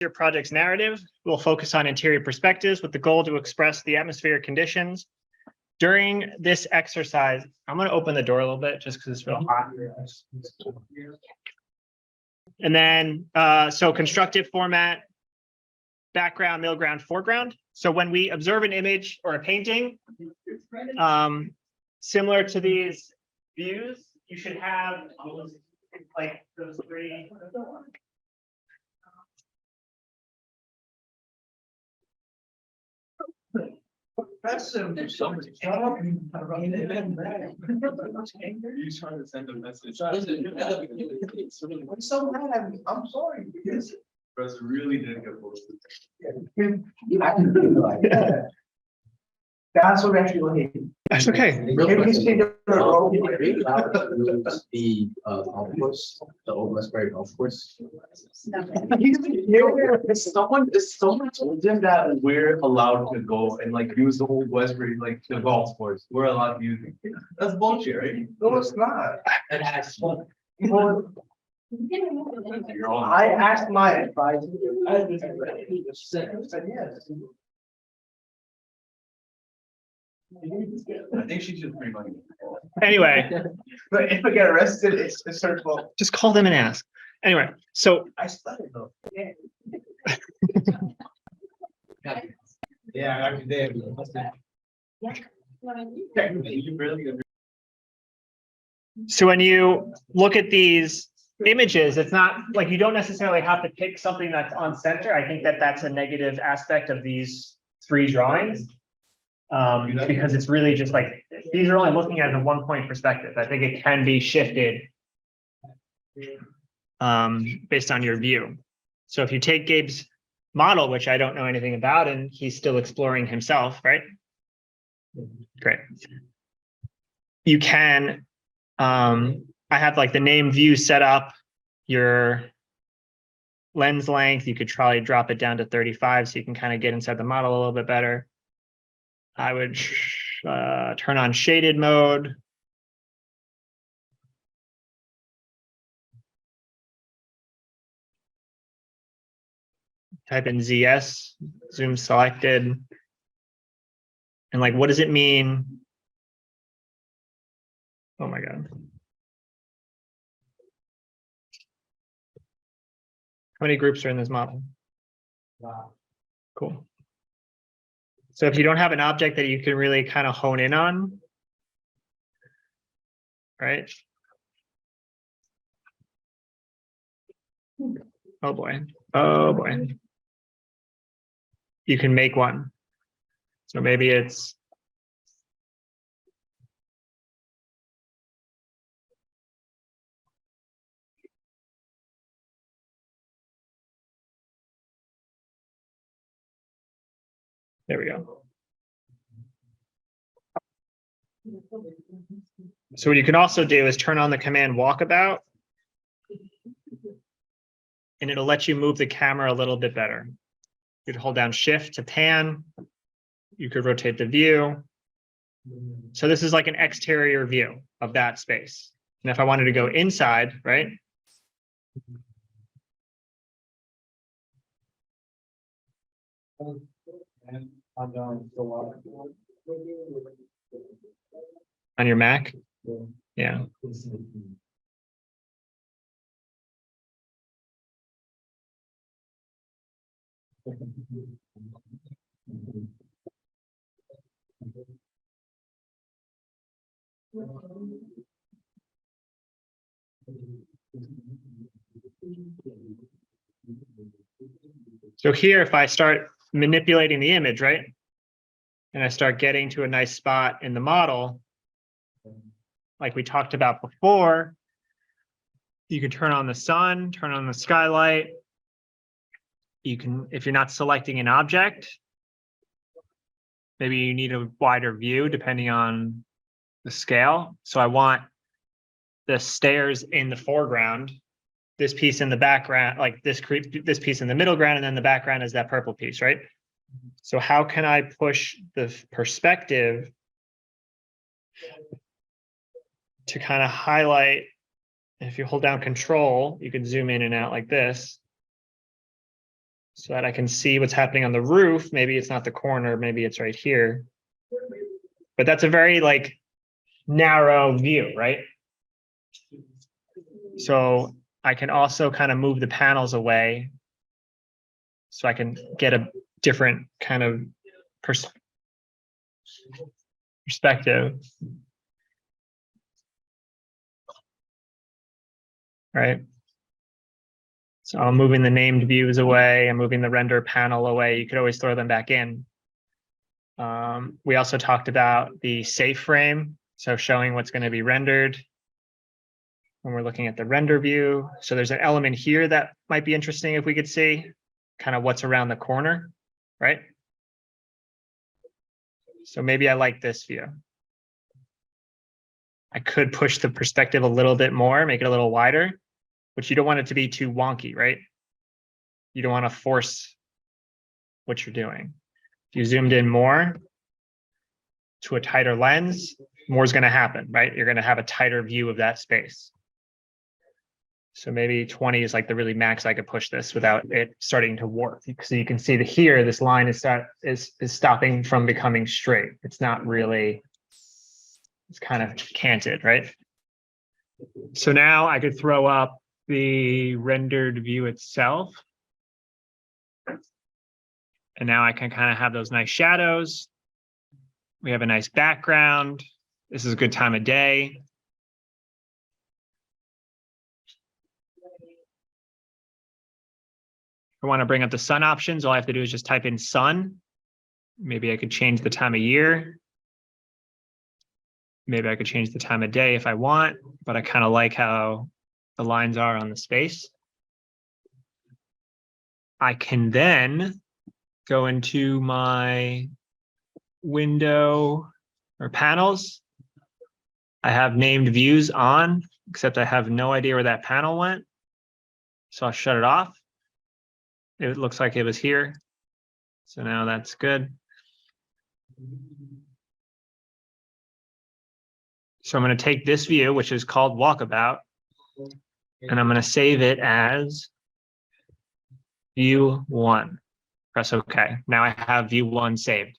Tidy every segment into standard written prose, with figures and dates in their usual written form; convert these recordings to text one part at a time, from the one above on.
Your project's narrative will focus on interior perspectives with the goal to express the atmospheric conditions. During this exercise, I'm going to open the door a little bit just because it's real hot. And then, so constructive format, background, middle ground, foreground. So when we observe an image or a painting, similar to these views, you should have like those three. That's somebody. Shut up. You trying to send a message. I'm so mad at me. I'm sorry because Press really didn't get posted. That's what actually what he. That's okay. The golf course, the old Westbury golf course. Someone told him that we're allowed to go and like use the old Westbury, like the golf course. We're allowed to use it. That's bullshit, right? No, it's not. It has. I asked my advisor. He said yes. I think she should free money. Anyway, But if I get arrested, it's searchable. just call them and ask. Anyway, so I studied though. Yeah, I actually did. You really. So when you look at these images, it's not like you don't necessarily have to pick something that's on center. I think that that's a negative aspect of these three drawings. Because it's really just like, these are only looking at a 1 point perspective. I think it can be shifted based on your view. So if you take Gabe's model, which I don't know anything about, and he's still exploring himself, right? Great. You can, I have like the name view set up, your lens length, you could probably drop it down to 35 so you can kind of get inside the model a little bit better. I would turn on shaded mode. Type in ZS, zoom selected. And like, what does it mean? Oh my God. How many groups are in this model? Wow. Cool. So if you don't have an object that you can really kind of hone in on, right? Oh boy. Oh boy. You can make one. So maybe it's there we go. So what you can also do is turn on the command walkabout, and it'll let you move the camera a little bit better. You could hold down shift to pan. You could rotate the view. So this is like an exterior view of that space. And if I wanted to go inside, right? On your Mac? Yeah. So here, if I start manipulating the image, right? And I start getting to a nice spot in the model, like we talked about before, you can turn on the sun, turn on the skylight. You can, if you're not selecting an object, maybe you need a wider view depending on the scale. So I want the stairs in the foreground, this piece in the background, like this piece in the middle ground, and then the background is that purple piece, right? So how can I push the perspective to kind of highlight? If you hold down Control, you can zoom in and out like this. so that I can see what's happening on the roof. Maybe it's not the corner, maybe it's right here. But that's a very like narrow view, right? So I can also kind of move the panels away so I can get a different kind of perspective. Right. So I'm moving the named views away. I'm moving the render panel away. You could always throw them back in. We also talked about the safe frame. So showing what's going to be rendered when we're looking at the render view. So there's an element here that might be interesting if we could see kind of what's around the corner, right? So maybe I like this view. I could push the perspective a little bit more, make it a little wider, but you don't want it to be too wonky, right? You don't want to force what you're doing. If you zoomed in more to a tighter lens, more is going to happen, right? You're going to have a tighter view of that space. So maybe 20 is like the really max I could push this without it starting to warp. So you can see that here, this line is stopping from becoming straight. It's not really, it's kind of canted, right? So now I could throw up the rendered view itself. And now I can kind of have those nice shadows. We have a nice background. This is a good time of day. If I want to bring up the sun options, all I have to do is just type in sun. Maybe I could change the time of year. Maybe I could change the time of day if I want, but I kind of like how the lines are on the space. I can then go into my window or panels. I have named views on, except I have no idea where that panel went. So I'll shut it off. It looks like it was here. So now that's good. So I'm going to take this view, which is called walkabout, and I'm going to save it as view 1. Press OK. Now I have view 1 saved.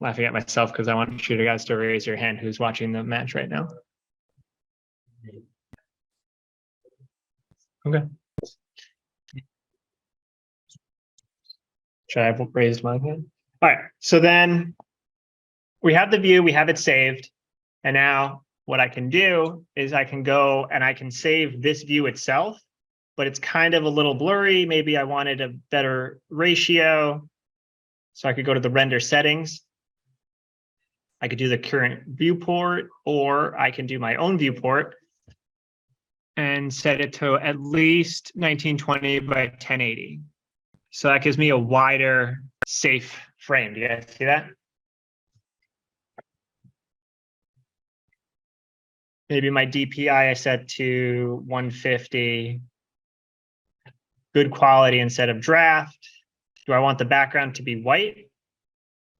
Laughing at myself because I want you guys to raise your hand who's watching the match right now. Okay. Should I have raised my hand? All right. So then we have the view, we have it saved. And now what I can do is I can go and I can save this view itself, but it's kind of a little blurry. Maybe I wanted a better ratio. So I could go to the render settings. I could do the current viewport, or I can do my own viewport and set it to at least 1920 by 1080. So that gives me a wider, safe frame. Do you guys see that? Maybe my DPI I set to 150. Good quality instead of draft. Do I want the background to be white?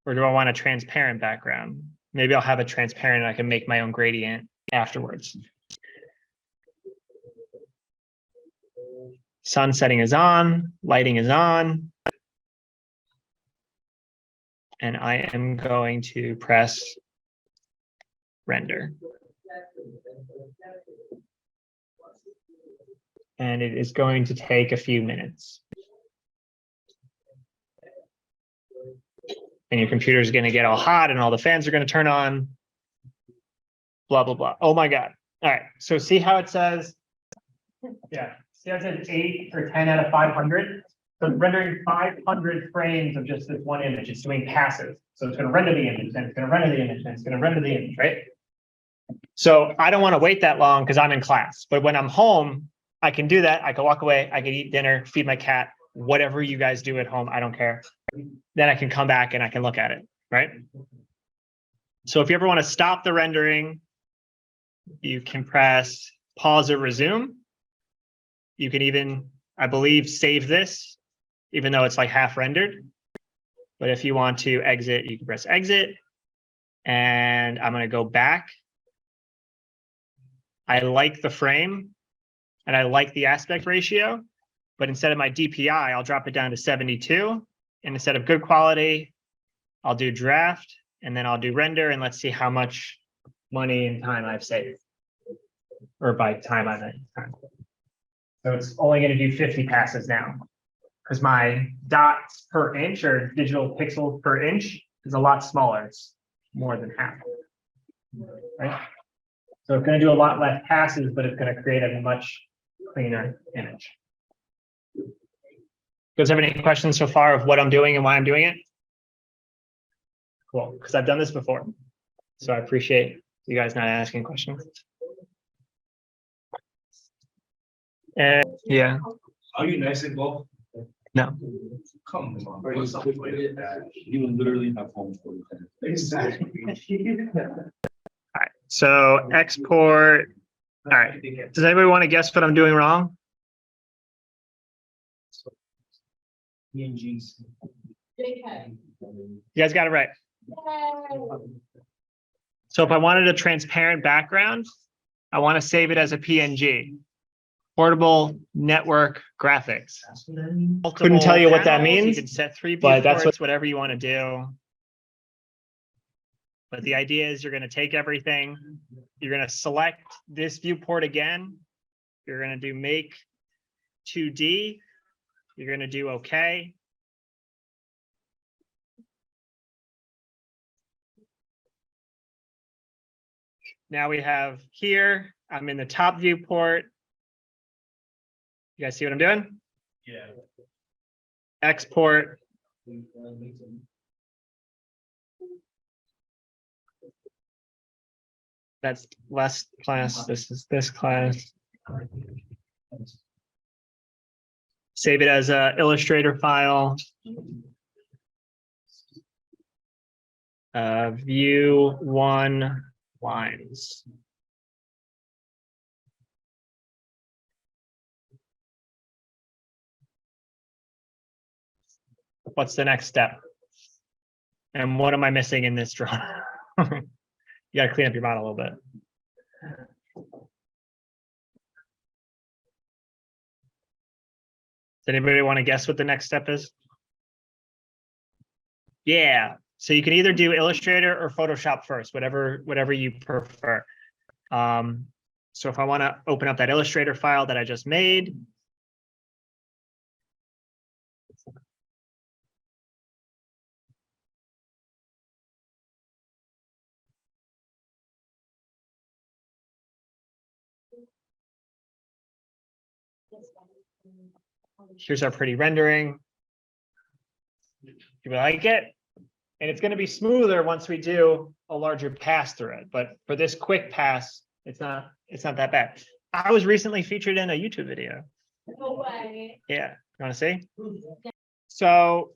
Or do I want a transparent background? Maybe I'll have a transparent and I can make my own gradient afterwards. Sun setting is on, lighting is on. And I am going to press render. And it is going to take a few minutes. And your computer is going to get all hot and all the fans are going to turn on. Blah, blah, blah. Oh my God. All right. So see how it says, yeah, see how it says 8 or 10 out of 500? So it's rendering 500 frames of just this one image. It's doing passive. So it's going to render the image, then it's going to render the image, then it's going to render the image, right? So I don't want to wait that long because I'm in class. But when I'm home, I can do that. I can walk away. I can eat dinner, feed my cat, whatever you guys do at home. I don't care. Then I can come back and I can look at it, right? So if you ever want to stop the rendering, you can press pause or resume. You can even, I believe, save this, even though it's like half rendered. But if you want to exit, you can press exit. And I'm going to go back. I like the frame. and I like the aspect ratio, but instead of my DPI, I'll drop it down to 72. And instead of good quality, I'll do draft, and then I'll do render, and let's see how much money and time I've saved. Or by time I meant time. So it's only going to do 50 passes now, because my dots per inch or digital pixels per inch is a lot smaller. It's more than half. Right? So it's going to do a lot less passes, but it's going to create a much cleaner image. Does have any questions so far of what I'm doing and why I'm doing it? Cool, because I've done this before. So I appreciate you guys not asking questions. And yeah. Are you nice and golf? No. Come on. Bro, you would literally have home for you. Exactly. All right. So export. All right. Does anybody want to guess what I'm doing wrong? PNGs. JK. You guys got it right. So if I wanted a transparent background, I want to save it as a PNG. Portable network graphics. Couldn't tell you what that means. You can set 3 but that's viewports, whatever you want to do. But the idea is you're going to take everything. You're going to select this viewport again. You're going to do make 2D. You're going to do OK. Now we have here, I'm in the top viewport. You guys see what I'm doing? Yeah. Export. That's less class. This is this class. Save it as a Illustrator file. View 1 lines. What's the next step? And what am I missing in this drawing? You got to clean up your model a little bit. Does anybody want to guess what the next step is? Yeah. So you can either do Illustrator or Photoshop first, whatever you prefer. So if I want to open up that Illustrator file that I just made. Here's our pretty rendering. You like it? And it's going to be smoother once we do a larger pass through it. But for this quick pass, it's not that bad. I was recently featured in a YouTube video. No way. Yeah. You want to see? So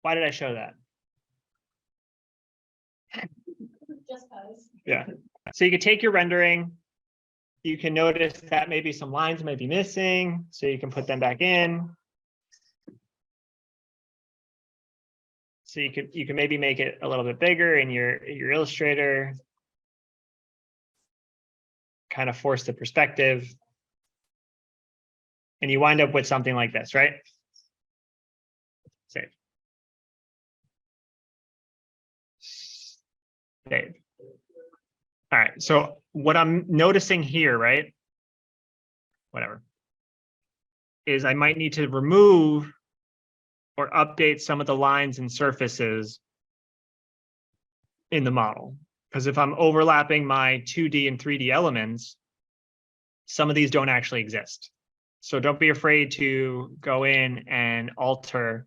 why did I show that? Just cause. Yeah. So you could take your rendering. You can notice that maybe some lines might be missing. So you can put them back in. So you can maybe make it a little bit bigger in your Illustrator. Kind of force the perspective. And you wind up with something like this, right? Save. Save. All right, so what I'm noticing here, right? Whatever. Is I might need to remove or update some of the lines and surfaces in the model. Because if I'm overlapping my 2D and 3D elements, some of these don't actually exist. So don't be afraid to go in and alter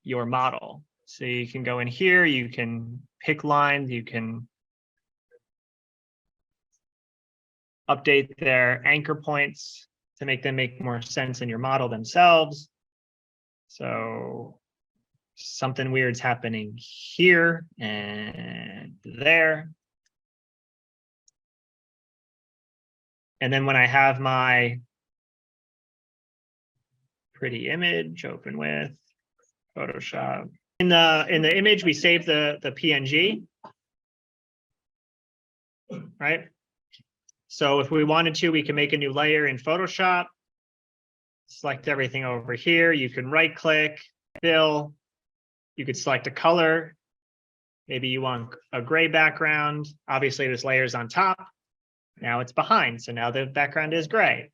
your model. So you can go in here, you can pick lines, you can update their anchor points to make them make more sense in your model themselves. So something weird's happening here and there. And then when I have my pretty image open with Photoshop. In the image, we save the PNG, right? So if we wanted to, we can make a new layer in Photoshop. Select everything over here. You can right click, fill. You could select a color. Maybe you want a gray background. Obviously, this layer is on top. Now it's behind. So now the background is gray.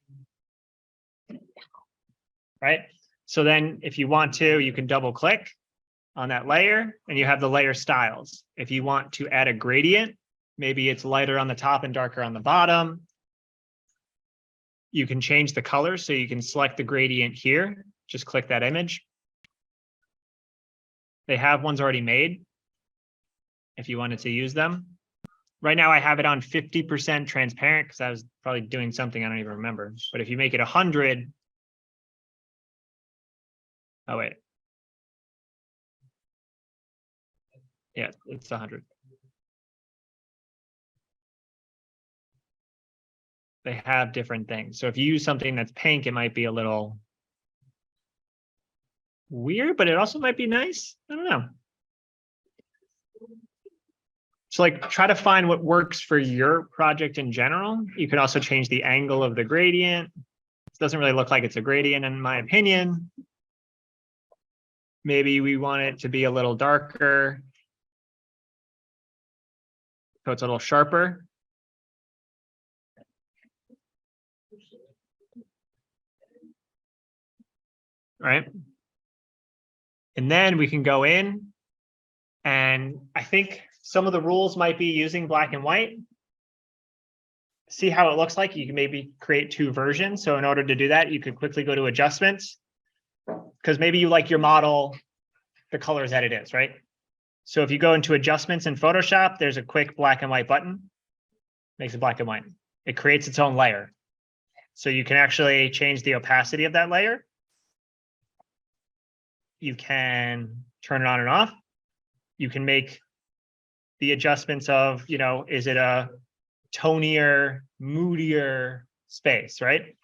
Right? So then if you want to, you can double click on that layer and you have the layer styles. If you want to add a gradient, maybe it's lighter on the top and darker on the bottom. You can change the color, so you can select the gradient here. Just click that image. They have ones already made if you wanted to use them. Right now I have it on 50% transparent because I was probably doing something I don't even remember. But if you make it 100, oh wait. Yeah, it's 100. They have different things. So if you use something that's pink, it might be a little weird, but it also might be nice. I don't know. So like try to find what works for your project in general. You can also change the angle of the gradient. It doesn't really look like it's a gradient in my opinion. Maybe we want it to be a little darker, so it's a little sharper. Right? And then we can go in, and I think some of the rules might be using black and white. See how it looks like. You can maybe create two versions. So in order to do that, you could quickly go to adjustments, because maybe you like your model, the colors that it is, right? So if you go into adjustments in Photoshop, there's a quick black and white button. Makes it black and white. It creates its own layer. So you can actually change the opacity of that layer. You can turn it on and off. You can make the adjustments of, you know, is it a tonier, moodier space, right?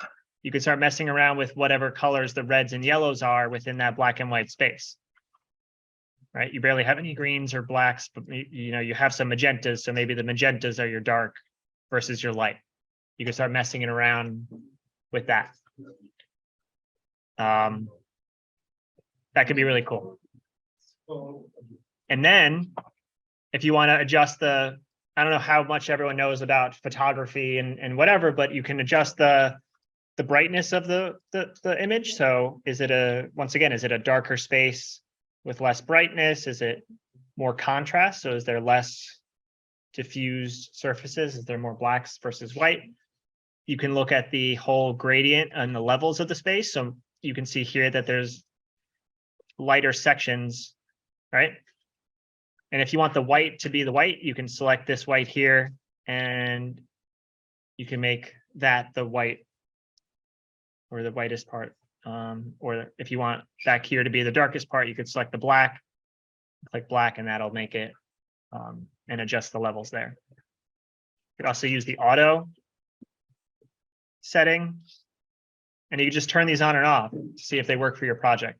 You can start messing around with whatever colors the reds and yellows are within that black and white space, right? You barely have any greens or blacks, but you know, you have some magentas. So maybe the magentas are your dark versus your light. You can start messing it around with that. That could be really cool. And then if you want to adjust the, I don't know how much everyone knows about photography and whatever, but you can adjust the brightness of the image. So is it once again, is it a darker space with less brightness? Is it more contrast? So is there less diffused surfaces? Is there more blacks versus white? You can look at the whole gradient and the levels of the space. So you can see here that there's lighter sections, right? And if you want the white to be the white, you can select this white here and you can make that the white or the whitest part. Or if you want back here to be the darkest part, you could select the black, click black, and that'll make it and adjust the levels there. You could also use the auto setting, and you can just turn these on and off to see if they work for your project.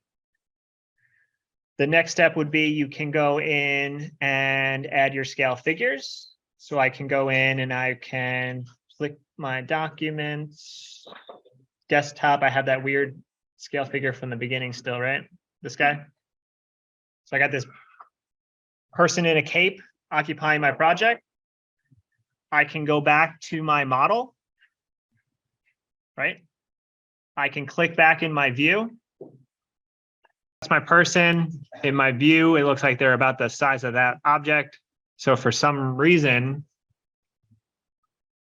The next step would be you can go in and add your scale figures. So I can go in and I can click my documents, desktop. I have that weird scale figure from the beginning still, right? This guy. So I got this person in a cape occupying my project. I can go back to my model, right? I can click back in my view. That's my person in my view. It looks like they're about the size of that object. So for some reason,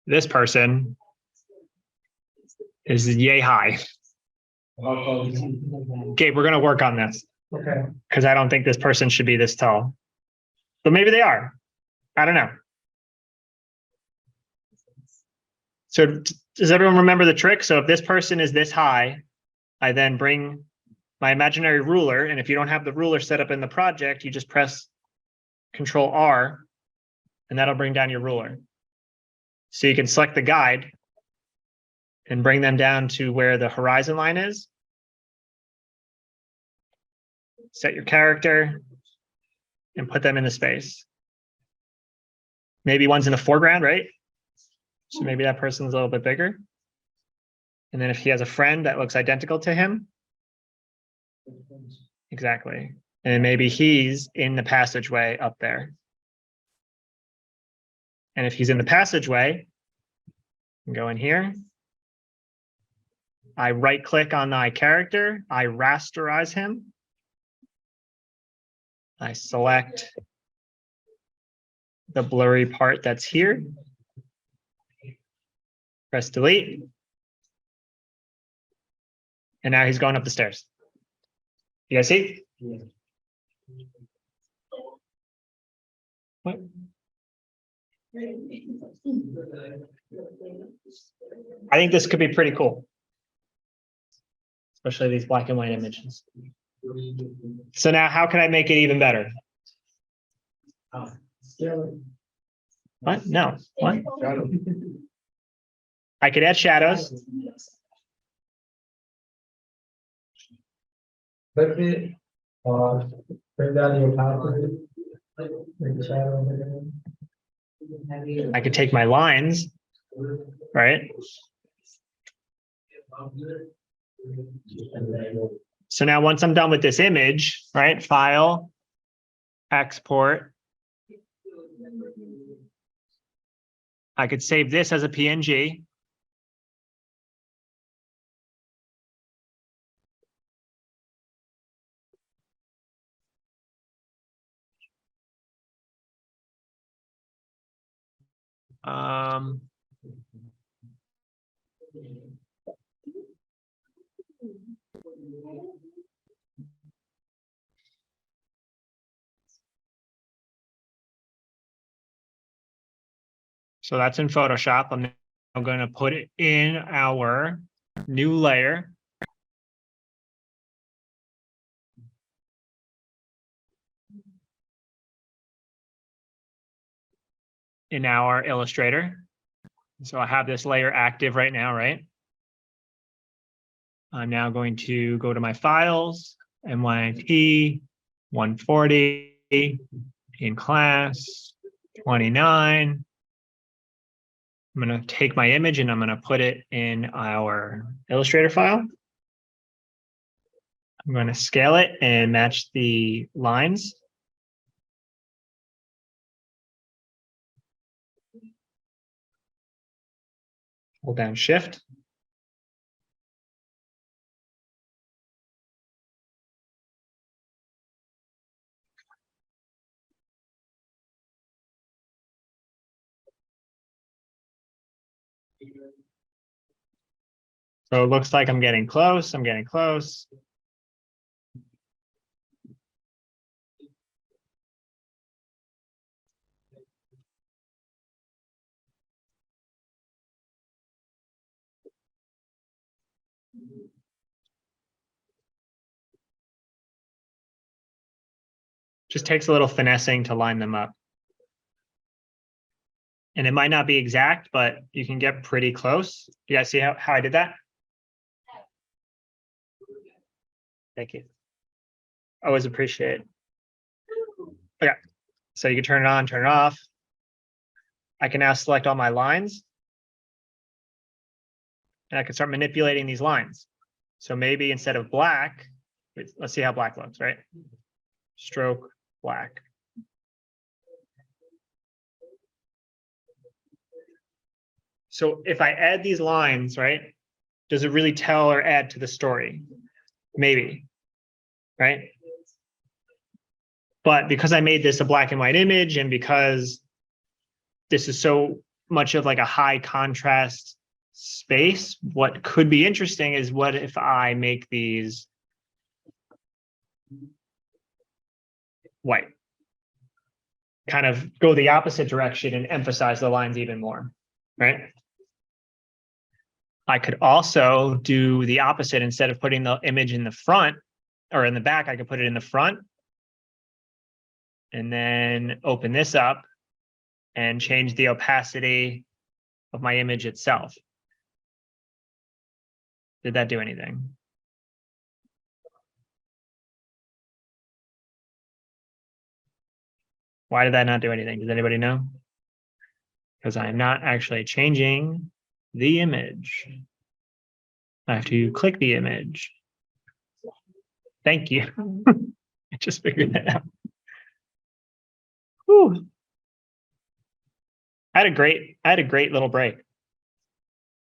this person is yay high. Okay, we're going to work on this. Okay. Because I don't think this person should be this tall. But maybe they are. I don't know. So does everyone remember the trick? So if this person is this high, I then bring my imaginary ruler, and if you don't have the ruler set up in the project, you just press Control R, and that'll bring down your ruler. So you can select the guide and bring them down to where the horizon line is. Set your character and put them in the space. Maybe one's in the foreground, right? So maybe that person's a little bit bigger. And then if he has a friend that looks identical to him. Exactly. And maybe he's in the passageway up there. And if he's in the passageway, I go in here. I right click on my character. I rasterize him. I select the blurry part that's here. Press delete. And now he's going up the stairs. You guys see? Yeah. What? I think this could be pretty cool. Especially these black and white images. So now how can I make it even better? What? No. What? I could add shadows. Bring down your power. Make the shadow. I could take my lines, right? So now once I'm done with this image, right? File, export. I could save this as a PNG. So that's in Photoshop. I'm going to put it in our new layer. In our Illustrator. So I have this layer active right now, right? I'm now going to go to my files, NYIT 140 in class 29. I'm going to take my image and I'm going to put it in our Illustrator file. I'm going to scale it and match the lines. Hold down Shift. So it looks like I'm getting close. I'm getting close. Just takes a little finessing to line them up. And it might not be exact, but you can get pretty close. You guys see how I did that? Thank you. Always appreciate it. Okay, so you can turn it on, turn it off. I can now select all my lines. And I can start manipulating these lines. So maybe instead of black, let's see how black looks, right? Stroke black. So if I add these lines, right, does it really tell or add to the story? Maybe, right? But because I made this a black and white image and because this is so much of like a high contrast space, what could be interesting is what if I make these white? Kind of go the opposite direction and emphasize the lines even more, right? I could also do the opposite. Instead of putting the image in the front or in the back, I could put it in the front and then open this up and change the opacity of my image itself. Did that do anything? Why did that not do anything? Does anybody know? because I'm not actually changing the image. I have to click the image. Thank you. I just figured that out. Whew. I had a great little break.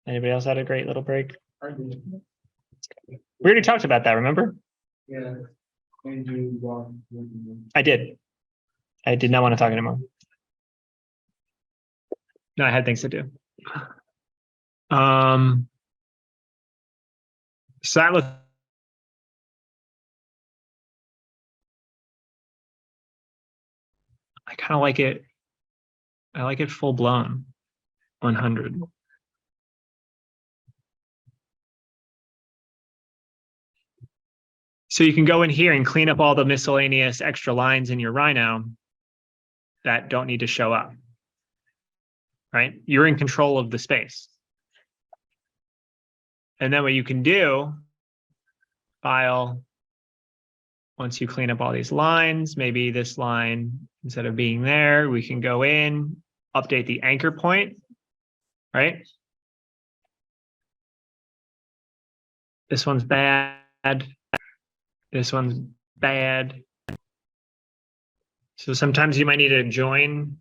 Anybody else had a great little break? We already talked about that, remember? Yeah. And you want. I did. I did not want to talk anymore. No, I had things to do. So that was I kind of like it. I like it full blown, 100. So you can go in here and clean up all the miscellaneous extra lines in your Rhino that don't need to show up, right? You're in control of the space. And then what you can do, file, once you clean up all these lines, maybe this line, instead of being there, we can go in, update the anchor point, right? This one's bad. This one's bad. So sometimes you might need to join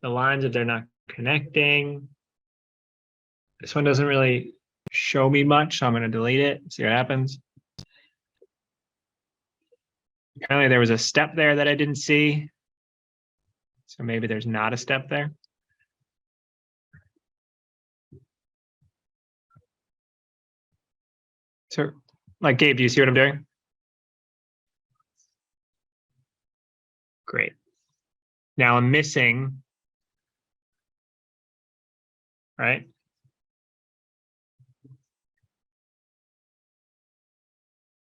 the lines if they're not connecting. This one doesn't really show me much, so I'm going to delete it, see what happens. Apparently there was a step there that I didn't see. So maybe there's not a step there. So, like, Gabe, do you see what I'm doing? Great. Now I'm missing, right?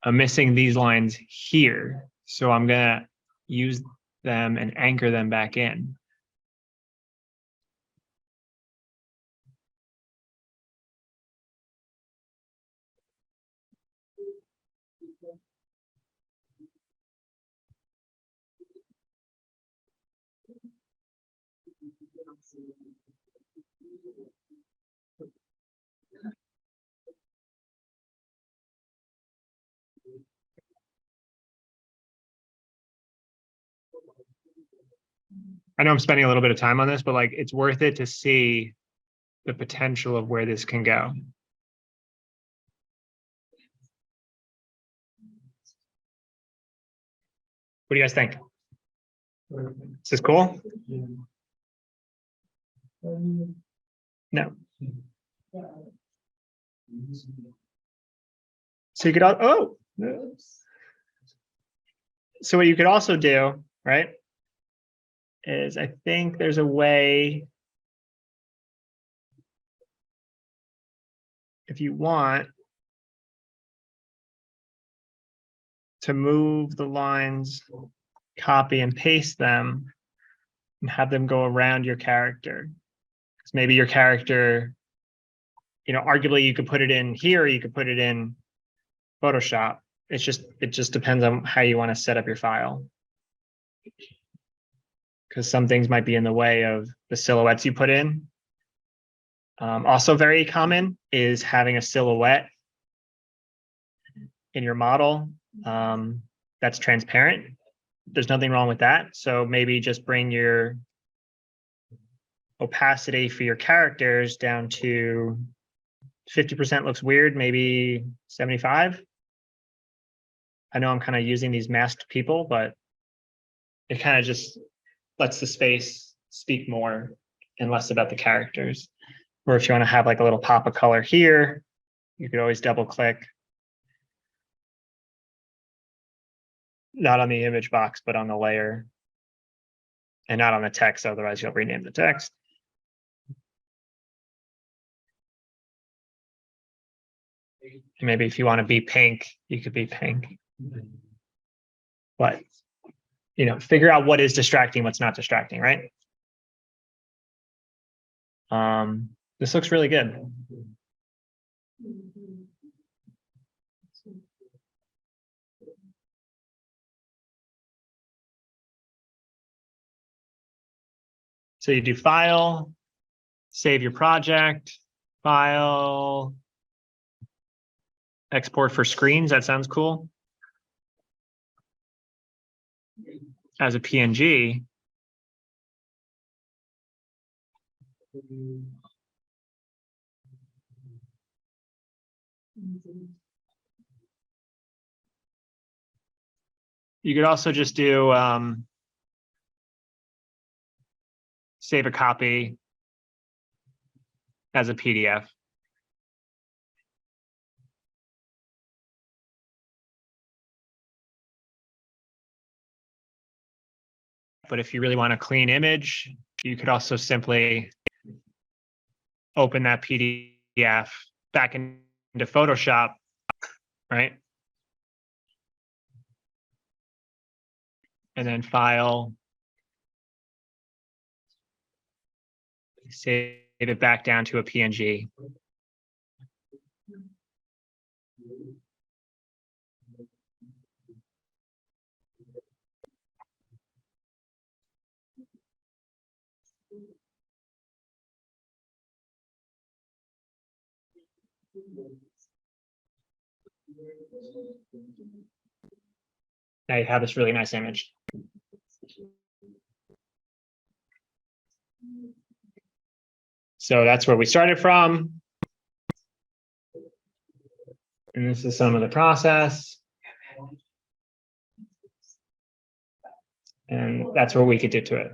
I'm missing these lines here. So I'm going to use them and anchor them back in. I know I'm spending a little bit of time on this, but like it's worth it to see the potential of where this can go. What do you guys think? Is this cool? No. So you could, oh, so what you could also do, right, is I think there's a way, if you want, to move the lines, copy and paste them, and have them go around your character. Because maybe your character, you know, arguably you could put it in here, or you could put it in Photoshop. It just depends on how you want to set up your file. Because some things might be in the way of the silhouettes you put in. Also very common is having a silhouette in your model that's transparent. There's nothing wrong with that. So maybe just bring your opacity for your characters down to 50% looks weird, maybe 75. I know I'm kind of using these masked people, but it kind of just lets the space speak more and less about the characters. Or if you want to have like a little pop of color here, you could always double click. Not on the image box, but on the layer. And not on the text, otherwise you'll rename the text. And maybe if you want to be pink, you could be pink. But, you know, figure out what is distracting, what's not distracting, right? This looks really good. So you do file, save your project, file, export for screens. That sounds cool. As a PNG. You could also just do save a copy as a PDF. But if you really want a clean image, you could also simply open that PDF back into Photoshop, right? And then file, save it back down to a PNG. Now you have this really nice image. So that's where we started from. And this is some of the process. And that's what we could do to it.